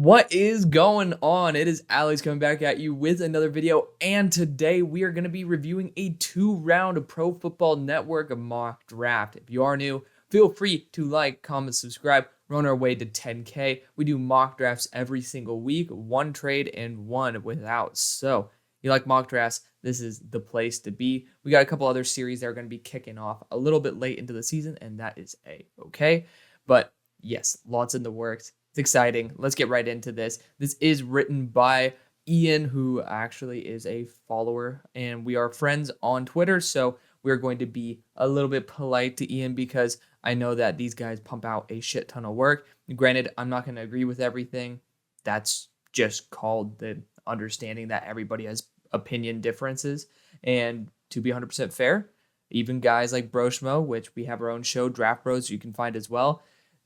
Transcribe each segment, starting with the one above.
What is going on? It is Alex coming back at you with another video, and today we are going to be reviewing a 2-round Pro Football Network mock draft. If you are new, feel free to like, comment, subscribe. We're on our way to 10K. We do mock drafts every single week, one trade and one without. So, you like mock drafts, this is the place to be. We got a couple other series that are going to be kicking off a little bit late into the season, and that is okay. But yes, lots in the works. It's exciting. Let's get right into this. This is written by Ian, who actually is a follower, and we are friends on Twitter. So we're going to be a little bit polite to Ian because I know that these guys pump out a shit ton of work. Granted, I'm not going to agree with everything. That's just called the understanding that everybody has opinion differences. And to be 100% fair, even guys like Broshmo, which we have our own show, Draft Bros, you can find as well,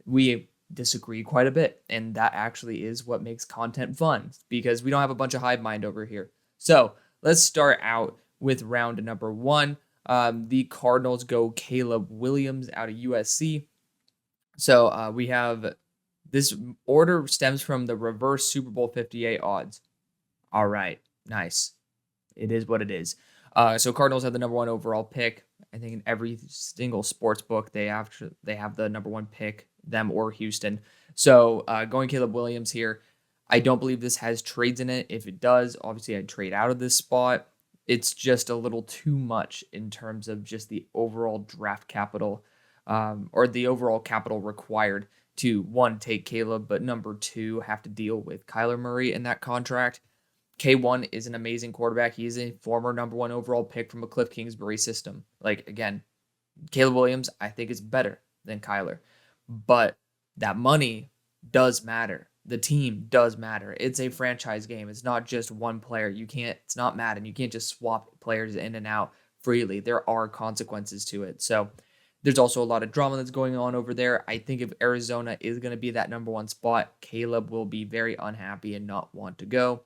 we disagree quite a bit, and that actually is what makes content fun because we don't have a bunch of hive mind over here. So let's start out with round number one. The Cardinals go Caleb Williams out of USC. So we have this order stems from the reverse Super Bowl 58 odds. All right, nice. It is what it is. So Cardinals have the number one overall pick. I think in every single sports book they have the number one pick, them or Houston. So going Caleb Williams here. I don't believe this has trades in it. If it does, obviously I'd trade out of this spot. It's just a little too much in terms of just the overall draft capital or the overall capital required to, one, take Caleb, but number two, have to deal with Kyler Murray in that contract. K1 is an amazing quarterback. He is a former number one overall pick from a Cliff Kingsbury system. Like, again, Caleb Williams, I think, is better than Kyler. But that money does matter. The team does matter. It's a franchise game. It's not just one player. It's not Madden. You can't just swap players in and out freely. There are consequences to it. So there's also a lot of drama that's going on over there. I think if Arizona is going to be that number one spot, Caleb will be very unhappy and not want to go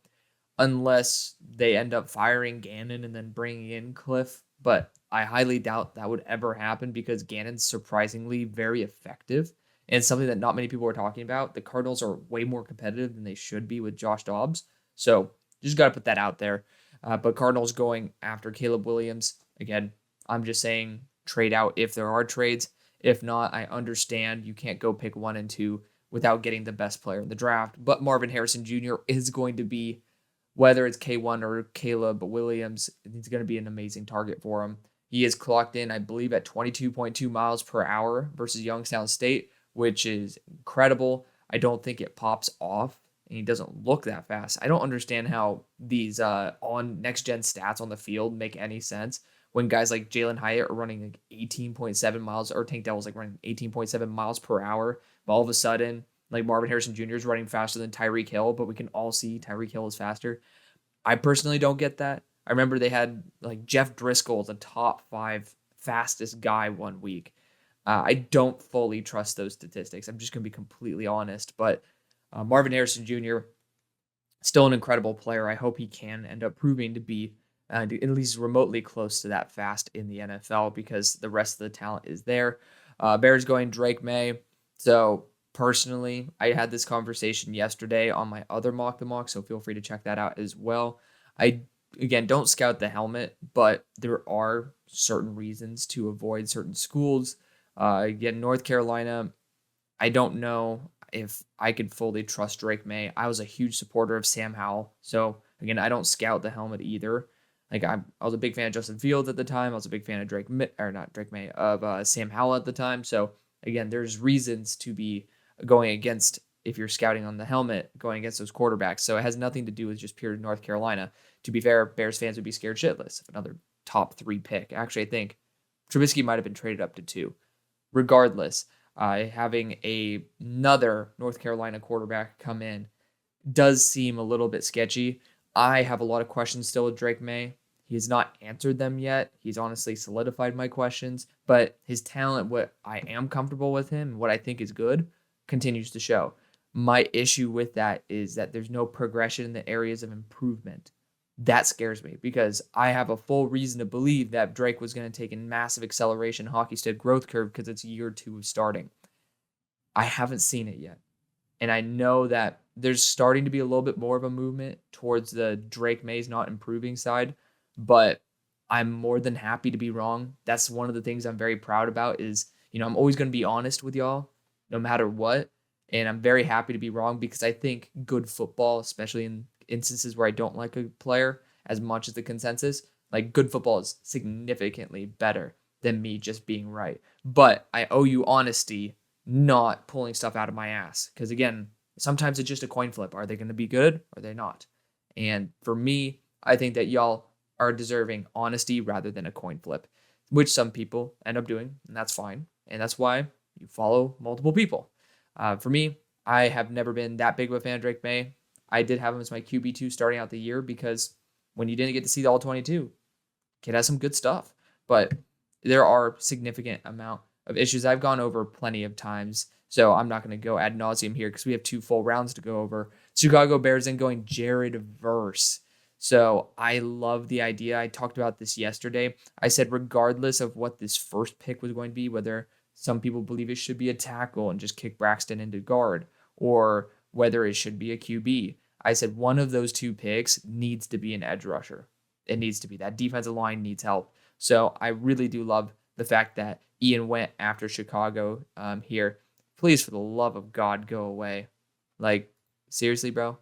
unless they end up firing Gannon and then bringing in Cliff. But I highly doubt that would ever happen because Gannon's surprisingly very effective and something that not many people are talking about. The Cardinals are way more competitive than they should be with Josh Dobbs. So just got to put that out there. But Cardinals going after Caleb Williams. Again, I'm just saying trade out if there are trades. If not, I understand you can't go pick 1 and 2 without getting the best player in the draft. But Marvin Harrison Jr. is going to be, whether it's K1 or Caleb Williams, he's going to be an amazing target for him. He is clocked in, I believe, at 22.2 miles per hour versus Youngstown State, which is incredible. I don't think it pops off, and he doesn't look that fast. I don't understand how these on next-gen stats on the field make any sense when guys like Jalen Hyatt are running like 18.7 miles, or Tank Devil's like running 18.7 miles per hour, but all of a sudden, like Marvin Harrison Jr. is running faster than Tyreek Hill, but we can all see Tyreek Hill is faster. I personally don't get that. I remember they had like Jeff Driscoll, the top 5 fastest guy one week. I don't fully trust those statistics. I'm just going to be completely honest. But Marvin Harrison Jr., still an incredible player. I hope he can end up proving to be at least remotely close to that fast in the NFL because the rest of the talent is there. Bears going Drake May. So personally, I had this conversation yesterday on my other Mock the Mock, so feel free to check that out as well. I, again, don't scout the helmet, but there are certain reasons to avoid certain schools. Again, North Carolina, I don't know if I could fully trust Drake May. I was a huge supporter of Sam Howell, so again, I don't scout the helmet either. Like I was a big fan of Justin Fields at the time. I was a big fan of Sam Howell at the time. So again, there's reasons to be going against, if you're scouting on the helmet, going against those quarterbacks. So it has nothing to do with just pure North Carolina. To be fair, Bears fans would be scared shitless if another top 3 pick. Actually, I think Trubisky might have been traded up to 2. Regardless, having another North Carolina quarterback come in does seem a little bit sketchy. I have a lot of questions still with Drake May. He has not answered them yet. He's honestly solidified my questions, but his talent, what I am comfortable with him, what I think is good, continues to show. My issue with that is that there's no progression in the areas of improvement. That scares me because I have a full reason to believe that Drake was going to take a massive acceleration hockey stick growth curve because it's year 2 of starting. I haven't seen it yet. And I know that there's starting to be a little bit more of a movement towards the Drake May's not improving side, but I'm more than happy to be wrong. That's one of the things I'm very proud about is, I'm always going to be honest with y'all no matter what. And I'm very happy to be wrong because I think good football, especially in instances where I don't like a player as much as the consensus, like good football is significantly better than me just being right. But I owe you honesty, not pulling stuff out of my ass. Because again, sometimes it's just a coin flip. Are they going to be good or are they not? And for me, I think that y'all are deserving honesty rather than a coin flip, which some people end up doing, and that's fine. And that's why you follow multiple people. For me, I have never been that big of a fan of Drake May. I did have him as my QB2 starting out the year because when you didn't get to see the all 22, kid has some good stuff. But there are significant amount of issues I've gone over plenty of times. So I'm not going to go ad nauseum here because we have 2 full rounds to go over. Chicago Bears then going Jared Verse. So I love the idea. I talked about this yesterday. I said regardless of what this first pick was going to be, whether some people believe it should be a tackle and just kick Braxton into guard, or whether it should be a QB, I said one of those 2 picks needs to be an edge rusher. It needs to be. That defensive line needs help. So I really do love the fact that Ian went after Chicago here. Please, for the love of God, go away. Like, seriously, bro?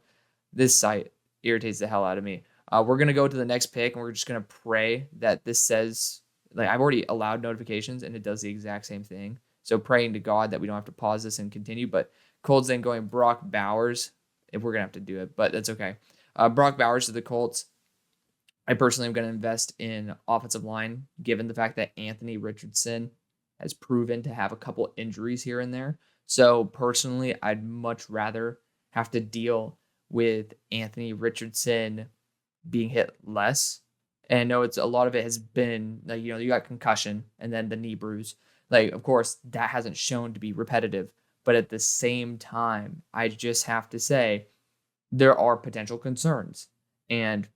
This site irritates the hell out of me. We're going to go to the next pick, and we're just going to pray that this says, like, I've already allowed notifications, and it does the exact same thing. So praying to God that we don't have to pause this and continue. But Colts then going Brock Bowers. If we're going to have to do it, but that's okay. Brock Bowers to the Colts. I personally am going to invest in offensive line, given the fact that Anthony Richardson has proven to have a couple injuries here and there. So personally, I'd much rather have to deal with Anthony Richardson being hit less. And I know it's a lot of it has been, like, you got concussion and then the knee bruise. Like, of course, that hasn't shown to be repetitive. But at the same time, I just have to say there are potential concerns. And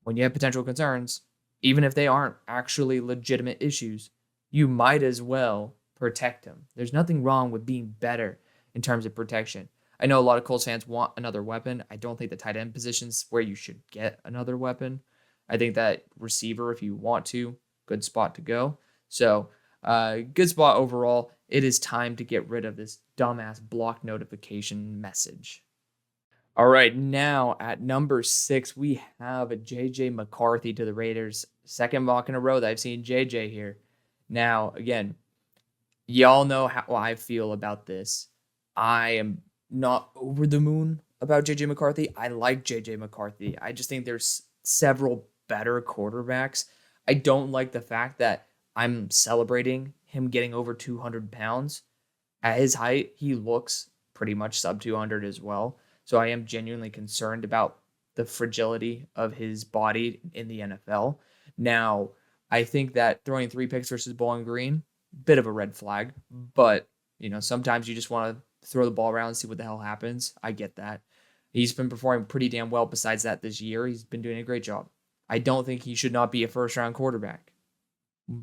when you have potential concerns, even if they aren't actually legitimate issues, you might as well protect him. There's nothing wrong with being better in terms of protection. I know a lot of Colts fans want another weapon. I don't think the tight end position's where you should get another weapon. I think that receiver, if you want to, good spot to go. So, good spot overall. It is time to get rid of this dumbass block notification message. All right, now at number 6, we have a J.J. McCarthy to the Raiders. Second mock in a row that I've seen J.J. here. Now, again, y'all know how I feel about this. I am not over the moon about J.J. McCarthy. I like J.J. McCarthy. I just think there's several better quarterbacks. I don't like the fact that I'm celebrating him getting over 200 pounds. At his height, he looks pretty much sub 200 as well. So I am genuinely concerned about the fragility of his body in the NFL. Now, I think that throwing 3 picks versus Bowling Green, bit of a red flag. But, sometimes you just want to throw the ball around and see what the hell happens. I get that. He's been performing pretty damn well besides that this year. He's been doing a great job. I don't think he should not be a first-round quarterback.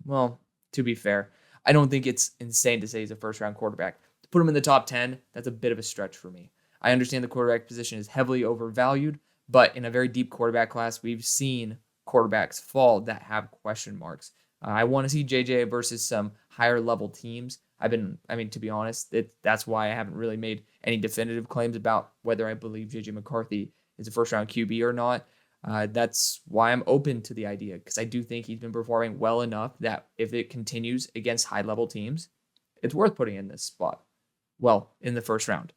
Well, to be fair, I don't think it's insane to say he's a first-round quarterback. To put him in the top 10, that's a bit of a stretch for me. I understand the quarterback position is heavily overvalued, but in a very deep quarterback class, we've seen quarterbacks fall that have question marks. I want to see JJ versus some higher level teams. To be honest, that's why I haven't really made any definitive claims about whether I believe JJ McCarthy is a first round QB or not. That's why I'm open to the idea, because I do think he's been performing well enough that if it continues against high level teams, it's worth putting in this spot. Well, in the first round.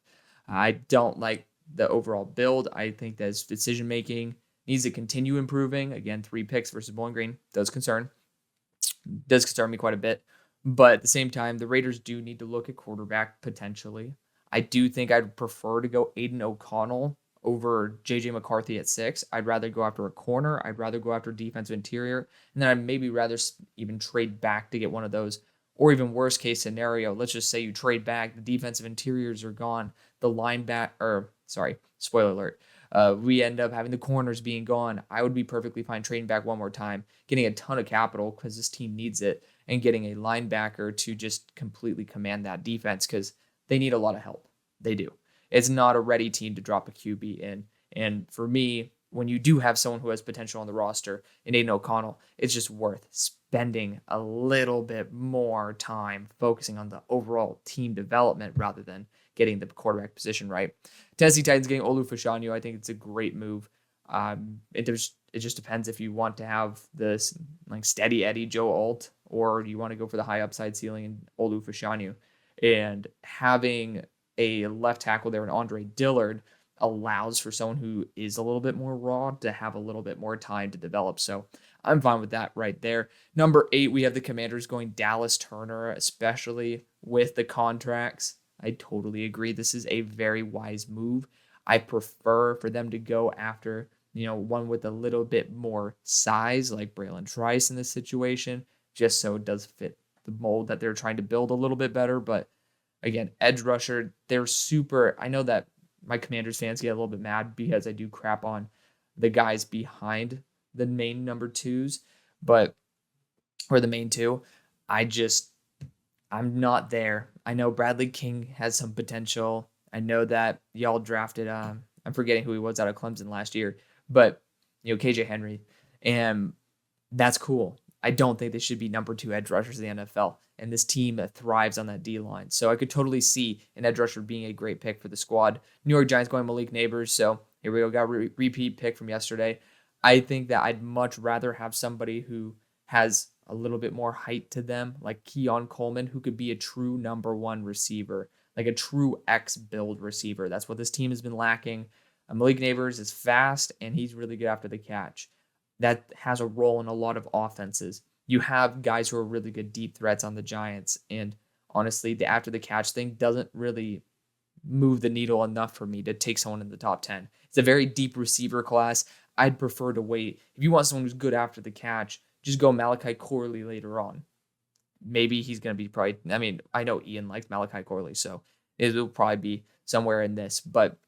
I don't like the overall build. I think that his decision making needs to continue improving. Again, 3 picks versus Bowling Green does concern me quite a bit. But at the same time, the Raiders do need to look at quarterback potentially. I do think I'd prefer to go Aiden O'Connell over JJ McCarthy at 6. I'd rather go after a corner. I'd rather go after defensive interior. And then I'd maybe rather even trade back to get one of those. Or even worst case scenario, let's just say you trade back, the defensive interiors are gone, spoiler alert, we end up having the corners being gone. I would be perfectly fine trading back one more time, getting a ton of capital because this team needs it, and getting a linebacker to just completely command that defense because they need a lot of help. They do. It's not a ready team to drop a QB in. And for me, when you do have someone who has potential on the roster in Aiden O'Connell, it's just worth spending a little bit more time focusing on the overall team development rather than getting the quarterback position right. Tennessee Titans getting Olu Fashanu, I think it's a great move. It just depends if you want to have this like steady Eddie Joe Alt or you want to go for the high upside ceiling in Olu Fashanu. And having a left tackle there in Andre Dillard allows for someone who is a little bit more raw to have a little bit more time to develop. So I'm fine with that right there. Number 8, we have the Commanders going Dallas Turner, especially with the contracts. I totally agree. This is a very wise move. I prefer for them to go after, one with a little bit more size, like Braylon Trice in this situation, just so it does fit the mold that they're trying to build a little bit better. But again, edge rusher, they're super. I know that my Commanders fans get a little bit mad because I do crap on the guys behind the main number 2s, or the main 2. I'm not there. I know Bradley King has some potential. I know that y'all drafted, I'm forgetting who he was out of Clemson last year, but, KJ Henry, and that's cool. I don't think they should be number 2 edge rushers in the NFL, and this team thrives on that D-line. So I could totally see an edge rusher being a great pick for the squad. New York Giants going Malik Neighbors, so here we go, got a repeat pick from yesterday. I think that I'd much rather have somebody who has a little bit more height to them, like Keon Coleman, who could be a true number 1 receiver, like a true X-build receiver. That's what this team has been lacking. Malik Neighbors is fast, and he's really good after the catch. That has a role in a lot of offenses. You have guys who are really good deep threats on the Giants, and honestly, the after the catch thing doesn't really move the needle enough for me to take someone in the top 10. It's a very deep receiver class. I'd prefer to wait. If you want someone who's good after the catch, just go Malachi Corley later on. Maybe he's going to be I know Ian likes Malachi Corley, so it will probably be somewhere in this. But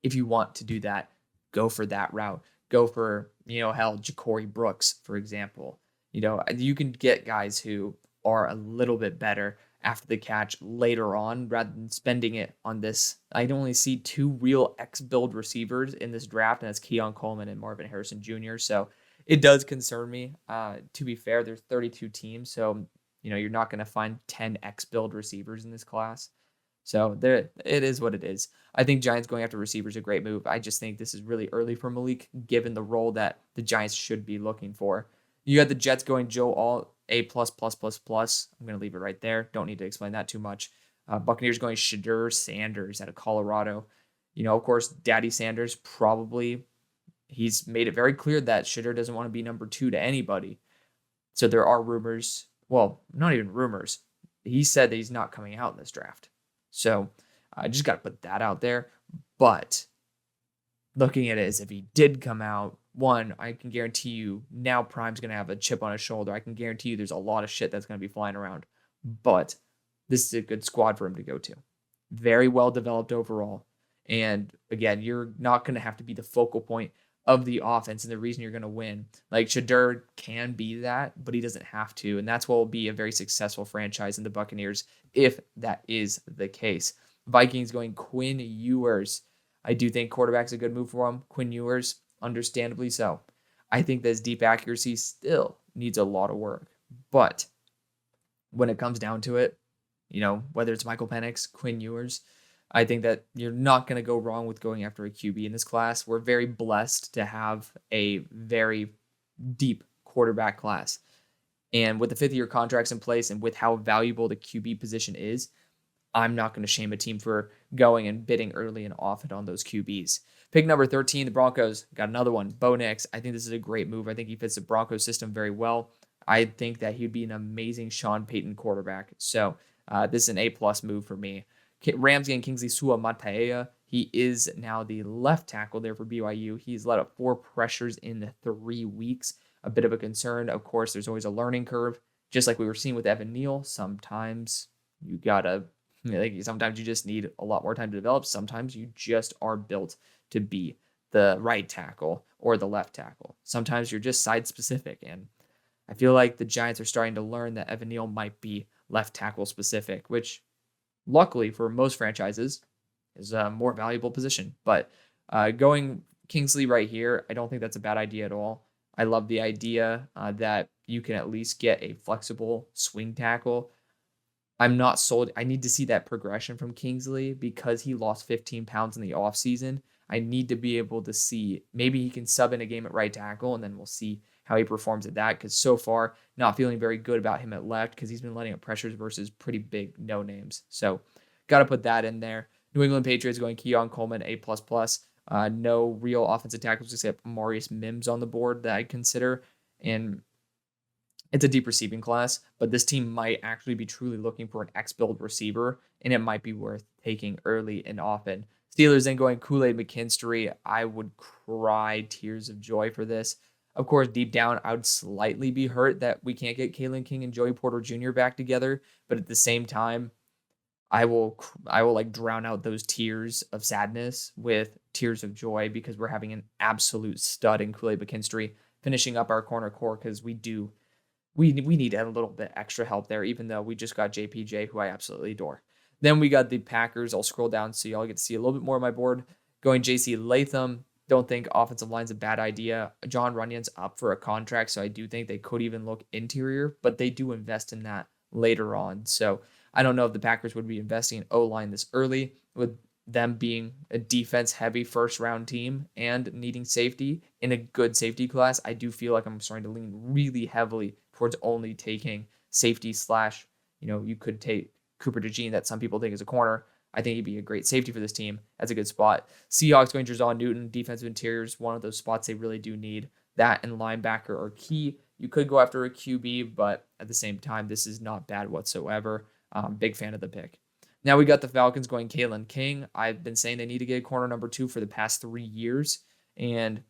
if you want to do that, go for that route. Go for, Ja'Cory Brooks, for example. You can get guys who are a little bit better after the catch later on rather than spending it on this. I only see 2 real X-build receivers in this draft, and that's Keon Coleman and Marvin Harrison Jr. So it does concern me. To be fair, there's 32 teams, so you're not going to find 10 X-build receivers in this class. So there, it is what it is. I think Giants going after receivers is a great move. I just think this is really early for Malik, given the role that the Giants should be looking for. You got the Jets going Joe Alt, A++++. I'm going to leave it right there. Don't need to explain that too much. Buccaneers going Shedeur Sanders out of Colorado. Of course, Daddy Sanders probably, he's made it very clear that Shedeur doesn't want to be number 2 to anybody. So there are rumors. Well, not even rumors. He said that he's not coming out in this draft. So I just got to put that out there. But looking at it as if he did come out, one, I can guarantee you now Prime's going to have a chip on his shoulder. I can guarantee you there's a lot of shit that's going to be flying around. But this is a good squad for him to go to. Very well developed overall. And again, you're not going to have to be the focal point of the offense and the reason you're going to win. Like Shedeur can be that, but he doesn't have to. And that's what will be a very successful franchise in the Buccaneers if that is the case. Vikings going Quinn Ewers. I do think quarterback's a good move for him. Quinn Ewers, understandably so. I think that his deep accuracy still needs a lot of work. But when it comes down to it, whether it's Michael Penix, Quinn Ewers, I think that you're not going to go wrong with going after a QB in this class. We're very blessed to have a very deep quarterback class. And with the 5th-year contracts in place and with how valuable the QB position is, I'm not going to shame a team for going and bidding early and often on those QBs. Pick number 13, the Broncos. Got another one, Bo Nix. I think this is a great move. I think he fits the Broncos system very well. I think that he'd be an amazing Sean Payton quarterback. So this is an A+ move for me. Rams getting Kingsley Suamataia. He is now the left tackle there for BYU. He's let up 4 pressures in 3 weeks. A bit of a concern. Of course, there's always a learning curve. Just like we were seeing with Evan Neal, sometimes you sometimes you just need a lot more time to develop. Sometimes you just are built to be the right tackle or the left tackle. Sometimes you're just side specific. And I feel like the Giants are starting to learn that Evan Neal might be left tackle specific, which luckily for most franchises is a more valuable position. But going Kingsley right here, I don't think that's a bad idea at all. I love the idea that you can at least get a flexible swing tackle. I'm not sold. I need to see that progression from Kingsley because he lost 15 pounds in the offseason. I need to be able to see maybe he can sub in a game at right tackle, and then we'll see how he performs at that. Because so far, not feeling very good about him at left because he's been letting up pressures versus pretty big no names. So, got to put that in there. New England Patriots going Keon Coleman A++. No real offensive tackles except Maurice Mims on the board that I consider, and it's a deep receiving class, but this team might actually be truly looking for an X-build receiver, and it might be worth taking early and often. Steelers then going Kool-Aid McKinstry. I would cry tears of joy for this. Of course, deep down, I would slightly be hurt that we can't get Kalen King and Joey Porter Jr. back together, but at the same time, I will like drown out those tears of sadness with tears of joy because we're having an absolute stud in Kool-Aid McKinstry finishing up our corner core because we need a little bit extra help there, even though we just got JPJ, who I absolutely adore. Then we got the Packers. I'll scroll down so y'all get to see a little bit more of my board. Going JC Latham. Don't think offensive line's a bad idea. John Runyon's up for a contract, so I do think they could even look interior, but they do invest in that later on. So I don't know if the Packers would be investing in O-line this early with them being a defense-heavy first-round team and needing safety in a good safety class. I do feel like I'm starting to lean really heavily towards only taking safety slash, you could take Cooper DeJean that some people think is a corner. I think he'd be a great safety for this team. That's a good spot. Seahawks going Jerzon Newton, defensive interior is one of those spots they really do need. That and linebacker are key. You could go after a QB, but at the same time, this is not bad whatsoever. Big fan of the pick. Now we got the Falcons going Kalen King. I've been saying they need to get a corner number 2 for the past 3 years, and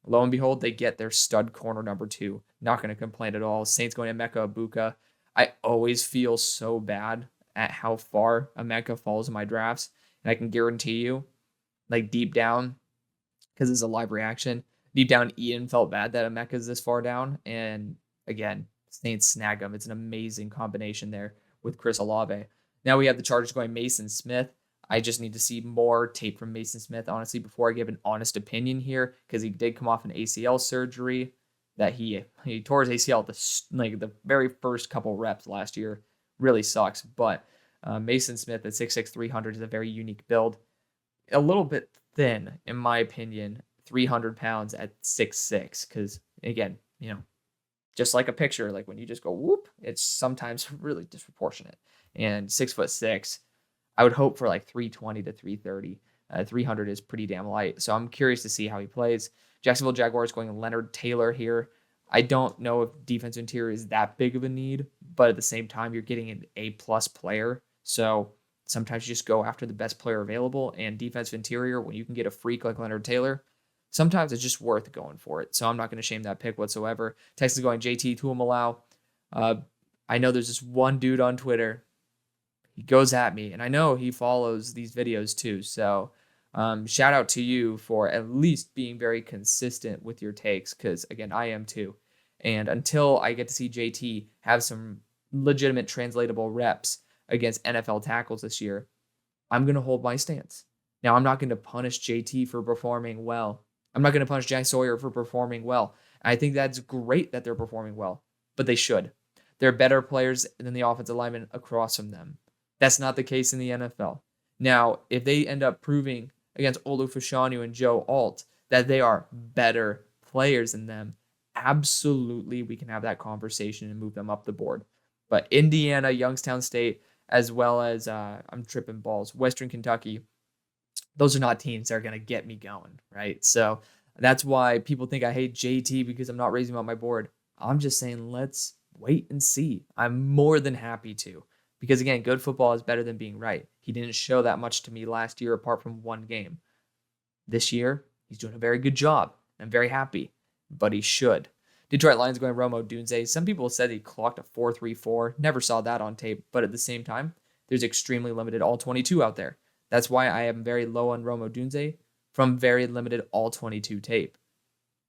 lo and behold, they get their stud corner number 2. Not going to complain at all. Saints going Emeka Ibuka. I always feel so bad at how far Emeka falls in my drafts, and I can guarantee you, like deep down, because it's a live reaction, deep down Ian felt bad that Emeka's this far down, and again, Saints snag him. It's an amazing combination there with Chris Olave. Now we have the Chargers going Mason Smith. I just need to see more tape from Mason Smith, honestly, before I give an honest opinion here, because he did come off an ACL surgery that he tore his ACL at the very first couple reps last year. Really sucks, but Mason Smith at 6'6", 300 is a very unique build. A little bit thin, in my opinion, 300 pounds at 6'6", because, again, just like a picture, like when you just go whoop, it's sometimes really disproportionate. And 6'6", I would hope for like 320 to 330. 300 is pretty damn light. So I'm curious to see how he plays. Jacksonville Jaguars going Leonard Taylor here. I don't know if defensive interior is that big of a need, but at the same time, you're getting an A-plus player. So sometimes you just go after the best player available, and defensive interior, when you can get a freak like Leonard Taylor, sometimes it's just worth going for it. So I'm not going to shame that pick whatsoever. Texas going JT Tuimalau. I know there's this one dude on Twitter. He goes at me, and I know he follows these videos too. So shout out to you for at least being very consistent with your takes, because, again, I am too. And until I get to see JT have some legitimate translatable reps against NFL tackles this year, I'm going to hold my stance. Now, I'm not going to punish JT for performing well. I'm not going to punish Jack Sawyer for performing well. And I think that's great that they're performing well, but they should. They're better players than the offensive linemen across from them. That's not the case in the NFL. Now, if they end up proving against Olu Fashanu and Joe Alt that they are better players than them, absolutely we can have that conversation and move them up the board. But Indiana, Youngstown State, as well as, I'm tripping balls, Western Kentucky, those are not teams that are going to get me going, right? So that's why people think I hate JT because I'm not raising him on my board. I'm just saying let's wait and see. I'm more than happy to. Because, again, good football is better than being right. He didn't show that much to me last year apart from one game. This year, he's doing a very good job. I'm very happy, but he should. Detroit Lions going Rome Odunze. Some people said he clocked a 4.34. Never saw that on tape, but at the same time, there's extremely limited all-22 out there. That's why I am very low on Rome Odunze from very limited all-22 tape.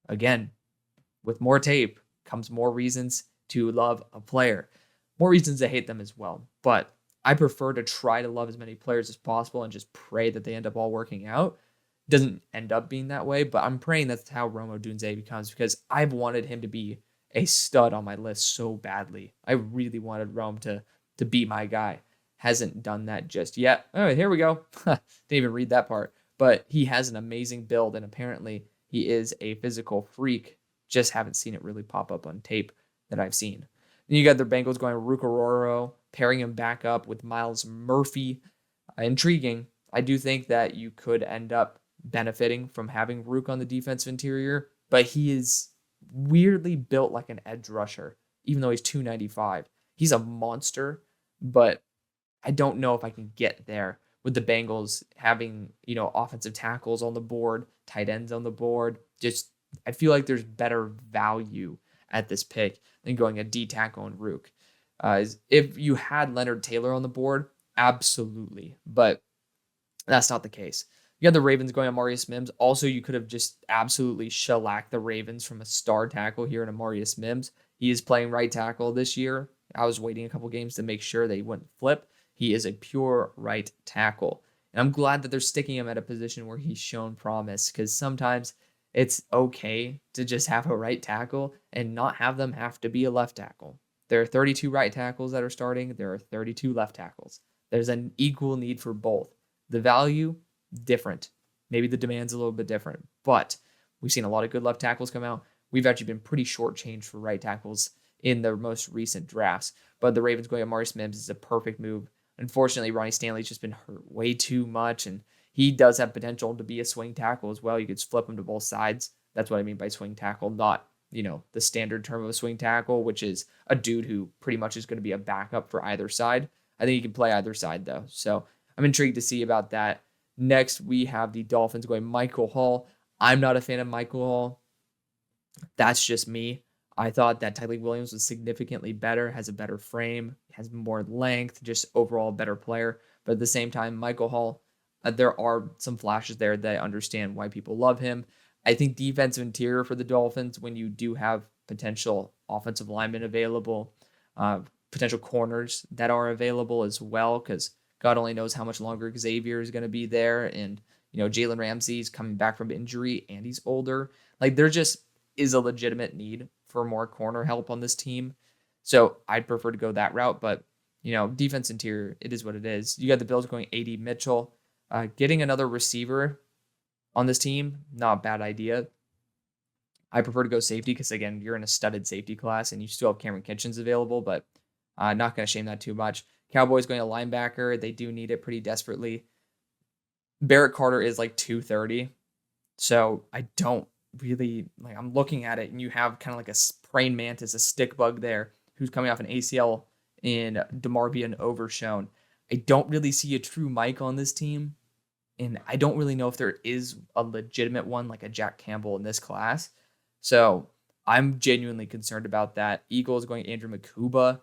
Again, with more tape comes more reasons to love a player. More reasons to hate them as well. But I prefer to try to love as many players as possible and just pray that they end up all working out. Doesn't end up being that way, but I'm praying that's how Rome Odunze becomes, because I've wanted him to be a stud on my list so badly. I really wanted Rome to be my guy. Hasn't done that just yet. Oh, here we go. Didn't even read that part. But he has an amazing build, and apparently he is a physical freak. Just haven't seen it really pop up on tape that I've seen. Then you got the Bengals going Rukaroro, pairing him back up with Miles Murphy. Intriguing. I do think that you could end up benefiting from having Rook on the defensive interior, but he is weirdly built like an edge rusher, even though he's 295. He's a monster, but I don't know if I can get there with the Bengals having, offensive tackles on the board, tight ends on the board. Just, I feel like there's better value at this pick than going a D tackle and Rook. If you had Leonard Taylor on the board, absolutely, but that's not the case. You got the Ravens going Amarius Mims. Also, you could have just absolutely shellacked the Ravens from a star tackle here in Amarius Mims. He is playing right tackle this year. I was waiting a couple games to make sure they wouldn't flip. He is a pure right tackle. And I'm glad that they're sticking him at a position where he's shown promise, because sometimes it's okay to just have a right tackle and not have them have to be a left tackle. There are 32 right tackles that are starting. There are 32 left tackles. There's an equal need for both. The value, different. Maybe the demand's a little bit different, but we've seen a lot of good left tackles come out. We've actually been pretty shortchanged for right tackles in the most recent drafts, but the Ravens going Amarius Mims is a perfect move. Unfortunately, Ronnie Stanley's just been hurt way too much, and he does have potential to be a swing tackle as well. You could flip him to both sides. That's what I mean by swing tackle, not, the standard term of a swing tackle, which is a dude who pretty much is going to be a backup for either side. I think he can play either side, though, so I'm intrigued to see about that. Next, we have the Dolphins going Michael Hall. I'm not a fan of Michael Hall. That's just me. I thought that Tyleik Williams was significantly better, has a better frame, has more length, just overall a better player. But at the same time, Michael Hall, there are some flashes there that I understand why people love him. I think defensive interior for the Dolphins, when you do have potential offensive linemen available, potential corners that are available as well, because God only knows how much longer Xavier is going to be there. And, Jalen Ramsey's coming back from injury and he's older. Like, there just is a legitimate need for more corner help on this team. So I'd prefer to go that route. But, defense interior, it is what it is. You got the Bills going AD Mitchell. Getting another receiver on this team, not a bad idea. I prefer to go safety because, again, you're in a studded safety class and you still have Cameron Kitchens available, but not going to shame that too much. Cowboys going to linebacker. They do need it pretty desperately. Barrett Carter is like 230. So I don't really, I'm looking at it and you have kind of like a praying mantis, a stick bug there who's coming off an ACL in DeMarvion Overshown. I don't really see a true Mike on this team. And I don't really know if there is a legitimate one like a Jack Campbell in this class. So I'm genuinely concerned about that. Eagles going Andrew Makuba.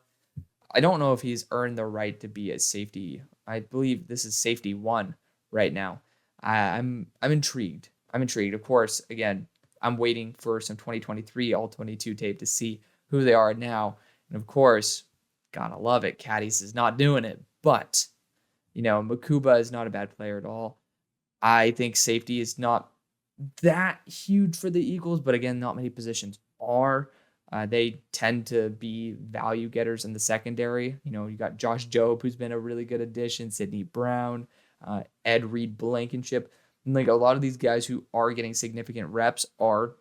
I don't know if he's earned the right to be a safety. I believe this is safety 1 right now. I'm intrigued. Of course, again, I'm waiting for some 2023 All-22 tape to see who they are now. And of course, gotta love it, Caddies is not doing it. But, Makuba is not a bad player at all. I think safety is not that huge for the Eagles, but again, not many positions are. They tend to be value getters in the secondary. You got Josh Jobe, who's been a really good addition, Sidney Brown, Ed Reed Blankenship. And like a lot of these guys who are getting significant reps are,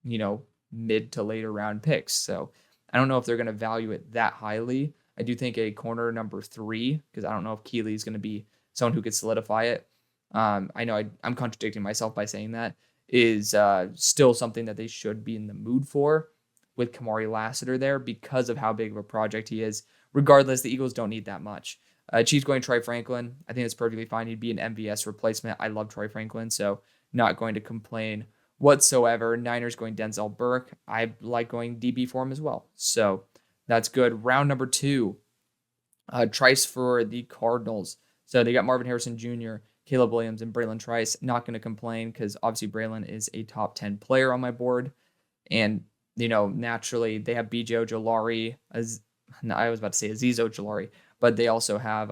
mid to later round picks. So I don't know if they're going to value it that highly. I do think a corner number 3, because I don't know if Keeley is going to be someone who could solidify it. I know I'm contradicting myself by saying that, is still something that they should be in the mood for with Kamari Lassiter there because of how big of a project he is. Regardless, the Eagles don't need that much. Chiefs going Troy Franklin. I think it's perfectly fine. He'd be an MVS replacement. I love Troy Franklin, so not going to complain whatsoever. Niners going Denzel Burke. I like going DB for him as well. So that's good. Round number 2. Trice for the Cardinals. So they got Marvin Harrison Jr., Caleb Williams, and Braylon Trice. Not going to complain because obviously Braylon is a top 10 player on my board. And, naturally they have BJ Ojolari, as I was about to say Azeez Ojolari, but they also have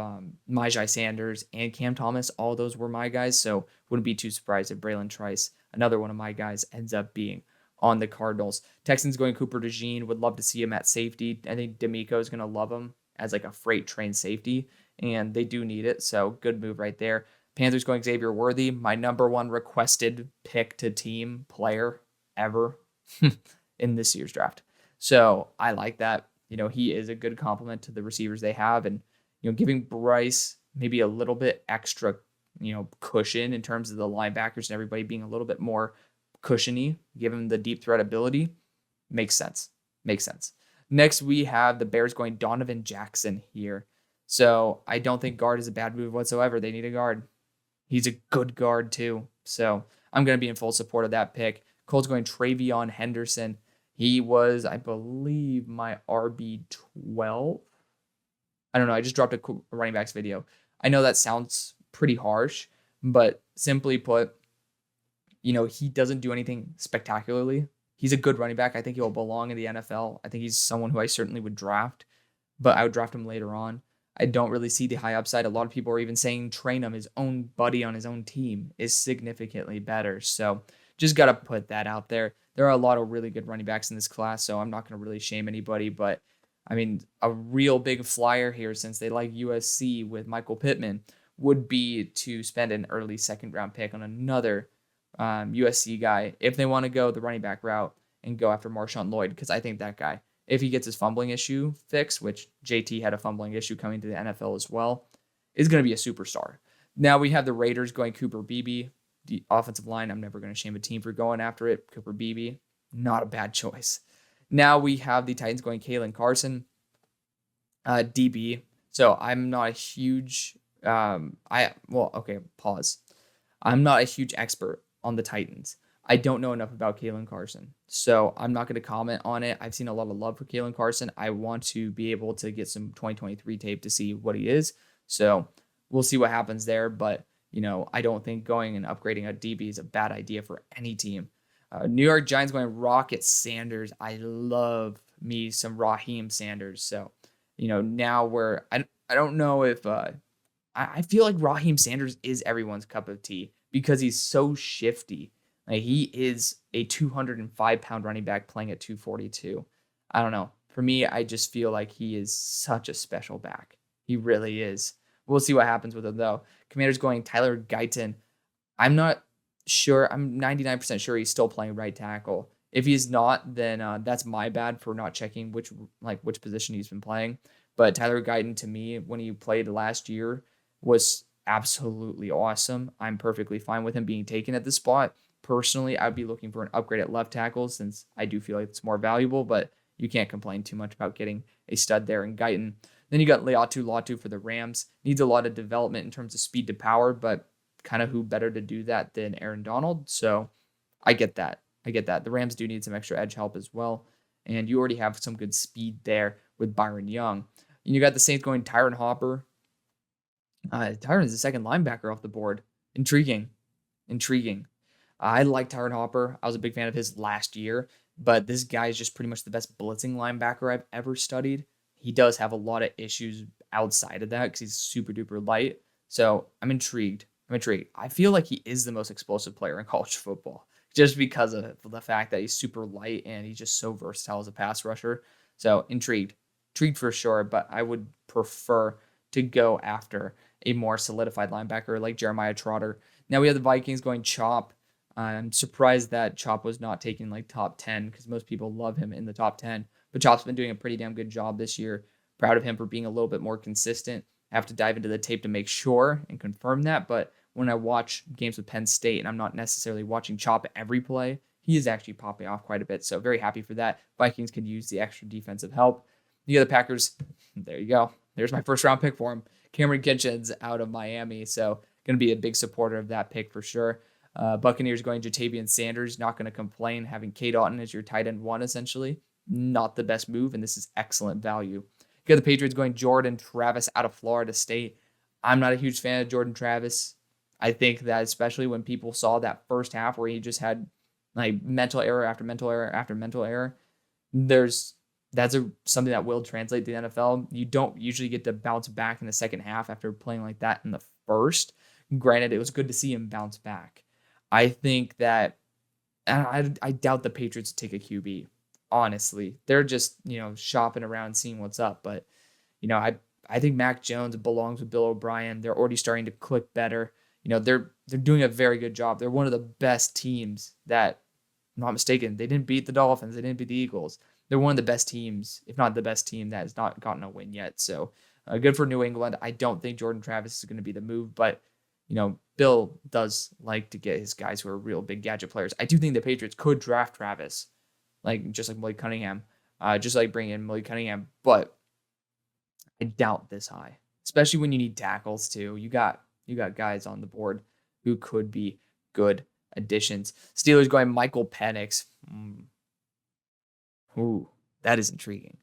Myjai Sanders and Cam Thomas. All those were my guys, so wouldn't be too surprised if Braylon Trice, another one of my guys, ends up being on the Cardinals. Texans going Cooper DeJean. Would love to see him at safety. I think D'Amico is going to love him as like a freight train safety, and they do need it, so good move right there. Panthers going Xavier Worthy, my number one requested pick to team player ever in this year's draft. So I like that. He is a good complement to the receivers they have, and giving Bryce maybe a little bit extra, cushion in terms of the linebackers and everybody being a little bit more cushiony, give him the deep threat ability, makes sense. Next, we have the Bears going Donovan Jackson here. So I don't think guard is a bad move whatsoever. They need a guard. He's a good guard too. So I'm going to be in full support of that pick. Colts going Travion Henderson. He was, I believe, my RB12. I don't know. I just dropped a running backs video. I know that sounds pretty harsh, but simply put, he doesn't do anything spectacularly. He's a good running back. I think he'll belong in the NFL. I think he's someone who I certainly would draft, but I would draft him later on. I don't really see the high upside. A lot of people are even saying train him, his own buddy on his own team, is significantly better. So just got to put that out there. There are a lot of really good running backs in this class, so I'm not going to really shame anybody. But, I mean, a real big flyer here, since they like USC with Michael Pittman, would be to spend an early second-round pick on another USC guy if they want to go the running back route and go after Marshawn Lloyd, because I think that guy, if he gets his fumbling issue fixed, which JT had a fumbling issue coming to the NFL as well, is going to be a superstar. Now we have the Raiders going Cooper Beebe. The offensive line, I'm never going to shame a team for going after it. Cooper Beebe, not a bad choice. Now we have the Titans going Kalen Carson, DB. So I'm not a huge, pause. I'm not a huge expert on the Titans. I don't know enough about Kalen Carson, so I'm not going to comment on it. I've seen a lot of love for Kalen Carson. I want to be able to get some 2023 tape to see what he is. So we'll see what happens there. But, I don't think going and upgrading a DB is a bad idea for any team. New York Giants going Rocket Sanders. I love me some Raheem Sanders. So, now I don't know if I feel like Raheem Sanders is everyone's cup of tea because he's so shifty. Like, he is a 205-pound running back playing at 242. I don't know. For me, I just feel like he is such a special back. He really is. We'll see what happens with him, though. Commanders going Tyler Guyton. I'm not sure. I'm 99% sure he's still playing right tackle. If he's not, then that's my bad for not checking which position he's been playing. But Tyler Guyton, to me, when he played last year, was absolutely awesome. I'm perfectly fine with him being taken at this spot. Personally, I'd be looking for an upgrade at left tackle since I do feel like it's more valuable, but you can't complain too much about getting a stud there in Guyton. Then you got Leatu Latu for the Rams. Needs a lot of development in terms of speed to power, but kind of who better to do that than Aaron Donald? So I get that. The Rams do need some extra edge help as well, and you already have some good speed there with Byron Young. And you got the Saints going Tyron Hopper. Tyron is the second linebacker off the board. Intriguing. I like Tyron Hopper. I was a big fan of his last year, but this guy is just pretty much the best blitzing linebacker I've ever studied. He does have a lot of issues outside of that because he's super duper light. So I'm intrigued. I feel like he is the most explosive player in college football just because of the fact that he's super light and he's just so versatile as a pass rusher. So intrigued for sure, but I would prefer to go after a more solidified linebacker like Jeremiah Trotter. Now we have the Vikings going Chop. I'm surprised that Chop was not taken like top 10 because most people love him in the top 10. But Chop's been doing a pretty damn good job this year. Proud of him for being a little bit more consistent. I have to dive into the tape to make sure and confirm that. But when I watch games with Penn State and I'm not necessarily watching Chop every play, he is actually popping off quite a bit. So very happy for that. Vikings can use the extra defensive help. The other Packers, there you go. There's my first round pick for him. Cameron Kitchens out of Miami. So going to be a big supporter of that pick for sure. Buccaneers going Jatavian Sanders. Not going to complain. Having K. Daughton as your tight end one, essentially. Not the best move, and this is excellent value. You got the Patriots going Jordan Travis out of Florida State. I'm not a huge fan of Jordan Travis. I think that especially when people saw that first half where he just had like mental error after mental error after mental error, there's that's something that will translate to the NFL. You don't usually get to bounce back in the second half after playing like that in the first. Granted, it was good to see him bounce back. I think that I doubt the Patriots take a QB. Honestly, they're just shopping around, seeing what's up. But I think Mac Jones belongs with Bill O'Brien. They're already starting to click better. They're doing a very good job. They're one of the best teams that, I'm not mistaken, they didn't beat the Dolphins. They didn't beat the Eagles. They're one of the best teams, if not the best team, that has not gotten a win yet. So good for New England. I don't think Jordan Travis is going to be the move, but Bill does like to get his guys who are real big gadget players. I do think the Patriots could draft Travis, just like Malik Cunningham, just like bring in Malik Cunningham, but I doubt this high, especially when you need tackles too. You got guys on the board who could be good additions. Steelers going Michael Penix. Ooh, that is intriguing.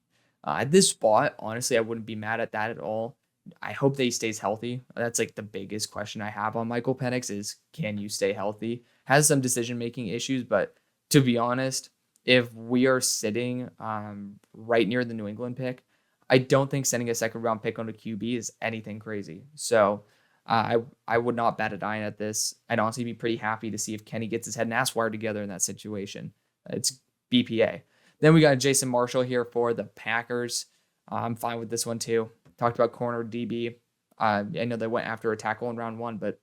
At this spot, honestly, I wouldn't be mad at that at all. I hope that he stays healthy. That's like the biggest question I have on Michael Penix is, can you stay healthy? Has some decision-making issues, but to be honest, if we are sitting right near the New England pick, I don't think sending a second-round pick on a QB is anything crazy. So I would not bat an eye at this. I'd honestly be pretty happy to see if Kenny gets his head and ass wired together in that situation. It's BPA. Then we got Jason Marshall here for the Packers. I'm fine with this one too. Talked about corner DB. I know they went after a tackle in round 1, but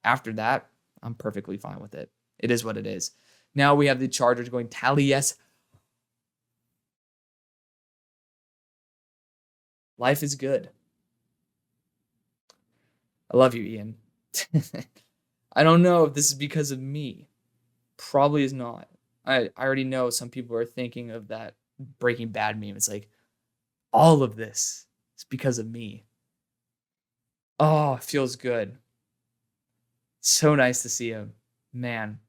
after that, I'm perfectly fine with it. It is what it is. Now we have the Chargers going Tallies. Life is good. I love you, Ian. I don't know if this is because of me. Probably is not. I already know some people are thinking of that Breaking Bad meme. It's like, all of this is because of me. Oh, it feels good. So nice to see him. Man,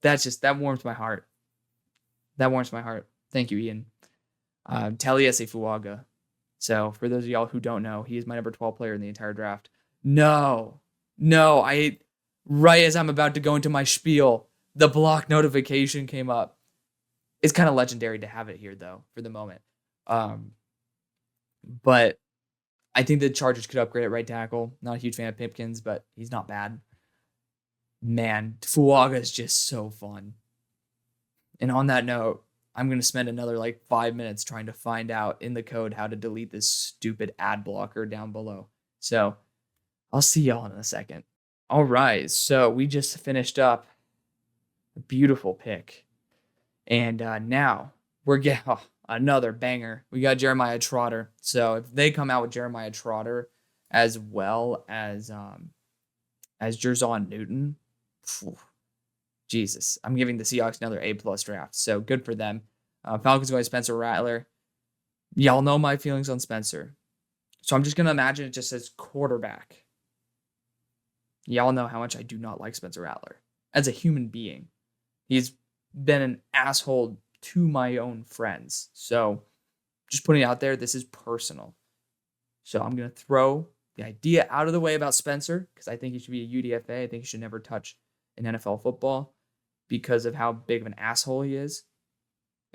that warms my heart. That warms my heart. Thank you, Ian. Taliesin Fuaga. So for those of y'all who don't know, he is my number 12 player in the entire draft. No, right as I'm about to go into my spiel, the block notification came up. It's kind of legendary to have it here, though, for the moment. But I think the Chargers could upgrade at right tackle. Not a huge fan of Pipkins, but he's not bad. Man, Fuaga is just so fun. And on that note, I'm going to spend another 5 minutes trying to find out in the code how to delete this stupid ad blocker down below. So I'll see y'all in a second. All right, so we just finished up a beautiful pick. And now we're getting another banger. We got Jeremiah Trotter. So if they come out with Jeremiah Trotter as well as Jerzon Newton, Jesus, I'm giving the Seahawks another A+ draft. So good for them. Falcons going Spencer Rattler. Y'all know my feelings on Spencer. So I'm just going to imagine it just says quarterback. Y'all know how much I do not like Spencer Rattler as a human being. He's been an asshole to my own friends. So just putting it out there, this is personal. So I'm going to throw the idea out of the way about Spencer because I think he should be a UDFA. I think he should never touch an NFL football because of how big of an asshole he is.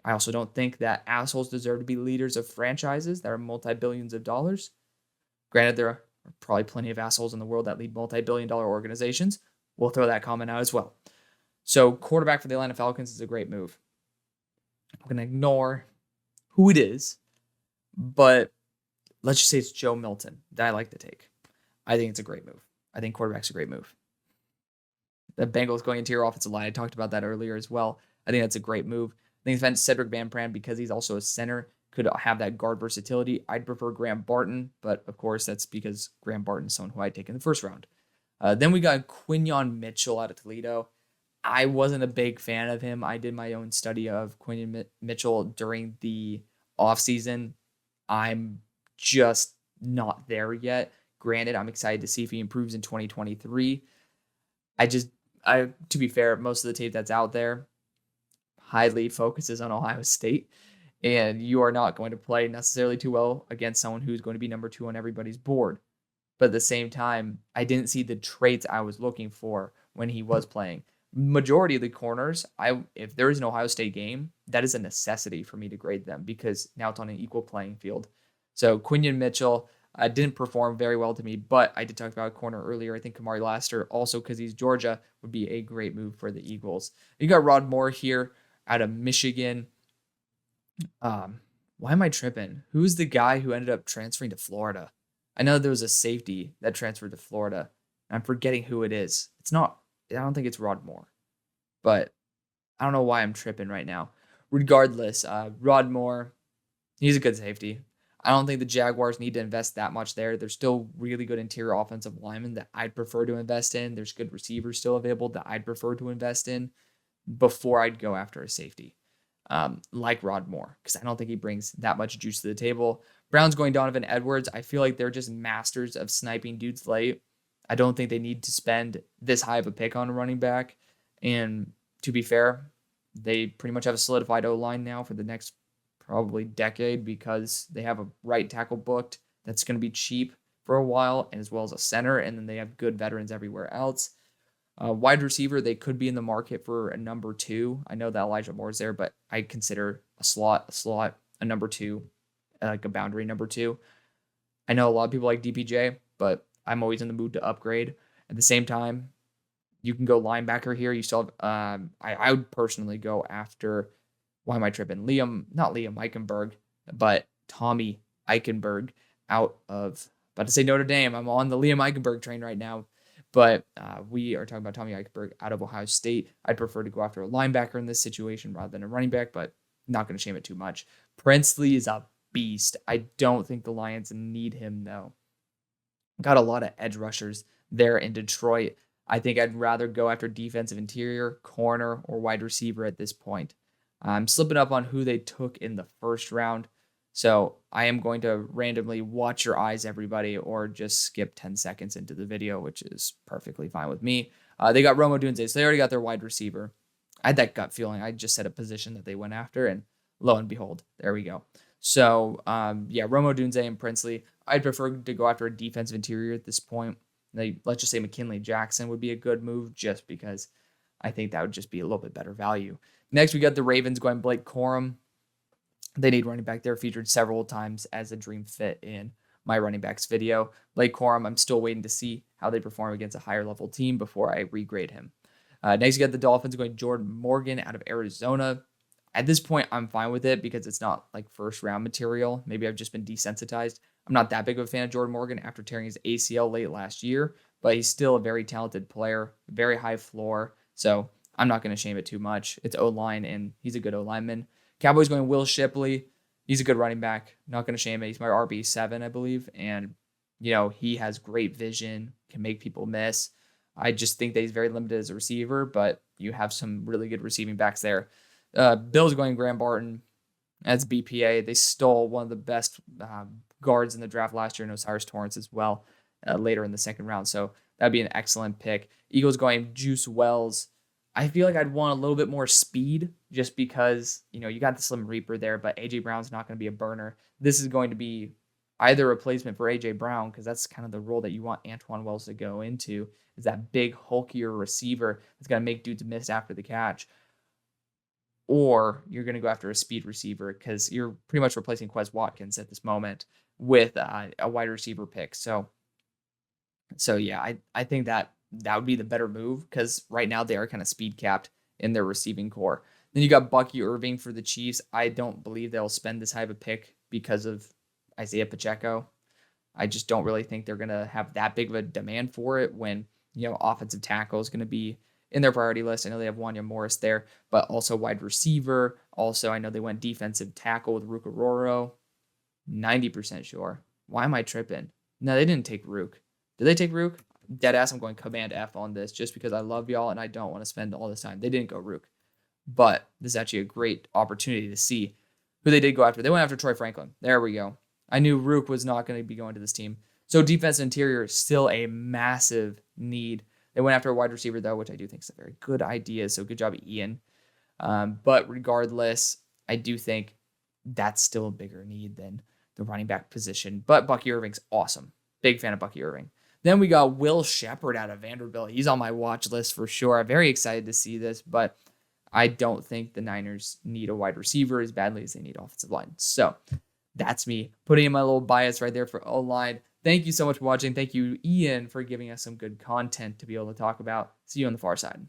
I also don't think that assholes deserve to be leaders of franchises that are multi-billions of dollars. Granted, there are probably plenty of assholes in the world that lead multi-billion-dollar organizations. We'll throw that comment out as well. So quarterback for the Atlanta Falcons is a great move. I'm going to ignore who it is, but let's just say it's Joe Milton that I like to take. I think it's a great move. I think quarterback's a great move. The Bengals going interior offensive line, I talked about that earlier as well. I think that's a great move. I think Cedric Van Pran, because he's also a center, could have that guard versatility. I'd prefer Graham Barton, but of course that's because Graham Barton is someone who I'd take in the first round. Then we got Quinyon Mitchell out of Toledo. I wasn't a big fan of him. I did my own study of Quinyon Mitchell during the offseason. I'm just not there yet. Granted, I'm excited to see if he improves in 2023. To be fair, most of the tape that's out there highly focuses on Ohio State, and you are not going to play necessarily too well against someone who's going to be number 2 on everybody's board. But at the same time, I didn't see the traits I was looking for when he was playing. Majority of the corners, if there is an Ohio State game, that is a necessity for me to grade them because now it's on an equal playing field. So Quinion Mitchell didn't perform very well to me, but I did talk about a corner earlier. I think Kamari Laster, also because he's Georgia, would be a great move for the Eagles. You got Rod Moore here out of Michigan. Why am I tripping? Who's the guy who ended up transferring to Florida? I know there was a safety that transferred to Florida. I'm forgetting who it is. It's not, I don't think it's Rod Moore, but I don't know why I'm tripping right now. Regardless, Rod Moore, he's a good safety. I don't think the Jaguars need to invest that much there. There's still really good interior offensive linemen that I'd prefer to invest in. There's good receivers still available that I'd prefer to invest in before I'd go after a safety, like Rod Moore, because I don't think he brings that much juice to the table. Browns going Donovan Edwards. I feel like they're just masters of sniping dudes late. I don't think they need to spend this high of a pick on a running back. And to be fair, they pretty much have a solidified O-line now for the next probably decade because they have a right tackle booked that's going to be cheap for a while, and as well as a center, and then they have good veterans everywhere else. Wide receiver, they could be in the market for a number 2. I know that Elijah Moore is there, but I consider a slot, a number 2, like a boundary number 2. I know a lot of people like DPJ, but I'm always in the mood to upgrade. At the same time, you can go linebacker here. You still have, I would personally go after, why am I tripping? Not Liam Eichenberg, but Tommy Eichenberg out of, about to say Notre Dame. I'm on the Liam Eichenberg train right now. But we are talking about Tommy Eichenberg out of Ohio State. I'd prefer to go after a linebacker in this situation rather than a running back, but not going to shame it too much. Princely is a beast. I don't think the Lions need him, though. Got a lot of edge rushers there in Detroit. I think I'd rather go after defensive interior, corner, or wide receiver at this point. I'm slipping up on who they took in the first round. So I am going to randomly watch your eyes, everybody, or just skip 10 seconds into the video, which is perfectly fine with me. They got Rome Odunze, so they already got their wide receiver. I had that gut feeling. I just said a position that they went after, and lo and behold, there we go. So, yeah, Rome Odunze and Princely. I'd prefer to go after a defensive interior at this point. Let's just say McKinley Jackson would be a good move just because I think that would just be a little bit better value. Next, we got the Ravens going Blake Corum. They need running back. They're featured several times as a dream fit in my running backs video. Blake Corum, I'm still waiting to see how they perform against a higher level team before I regrade him. Next, you got the Dolphins going Jordan Morgan out of Arizona. At this point, I'm fine with it because it's not like first round material. Maybe I've just been desensitized. I'm not that big of a fan of Jordan Morgan after tearing his ACL late last year, but he's still a very talented player, very high floor. So I'm not going to shame it too much. It's O-line, and he's a good O-lineman. Cowboys going Will Shipley. He's a good running back. Not going to shame it. He's my RB7, I believe. And, you know, he has great vision, can make people miss. I just think that he's very limited as a receiver, but you have some really good receiving backs there. Bills going Graham Barton as BPA. They stole one of the best guards in the draft last year, and Osiris Torrance as well later in the second round. So that'd be an excellent pick. Eagles going Juice Wells. I feel like I'd want a little bit more speed just because, you know, you got the Slim Reaper there, but A.J. Brown's not going to be a burner. This is going to be either a replacement for A.J. Brown, because that's kind of the role that you want Antoine Wells to go into, is that big, hulkier receiver that's going to make dudes miss after the catch. Or you're going to go after a speed receiver because you're pretty much replacing Quez Watkins at this moment with a wide receiver pick. So yeah, I think that would be the better move because right now they are kind of speed capped in their receiving core. Then you got Bucky Irving for the Chiefs. I don't believe they'll spend this high of a pick because of Isaiah Pacheco. I just don't really think they're going to have that big of a demand for it when, you know, offensive tackle is going to be in their priority list. I know they have Wanya Morris there, but also wide receiver. Also, I know they went defensive tackle with Rook Aroro. 90% sure. Why am I tripping? No, they didn't take Rook. Did they take Rook? Deadass, I'm going Command F on this just because I love y'all and I don't want to spend all this time. They didn't go Rook. But this is actually a great opportunity to see who they did go after. They went after Troy Franklin. There we go. I knew Rook was not going to be going to this team. So defense interior is still a massive need. They went after a wide receiver, though, which I do think is a very good idea. So good job, Ian. But regardless, I do think that's still a bigger need than the running back position. But Bucky Irving's awesome. Big fan of Bucky Irving. Then we got Will Shepherd out of Vanderbilt. He's on my watch list for sure. I'm very excited to see this, but I don't think the Niners need a wide receiver as badly as they need offensive line. So that's me putting in my little bias right there for O-line. Thank you so much for watching. Thank you, Ian, for giving us some good content to be able to talk about. See you on the far side.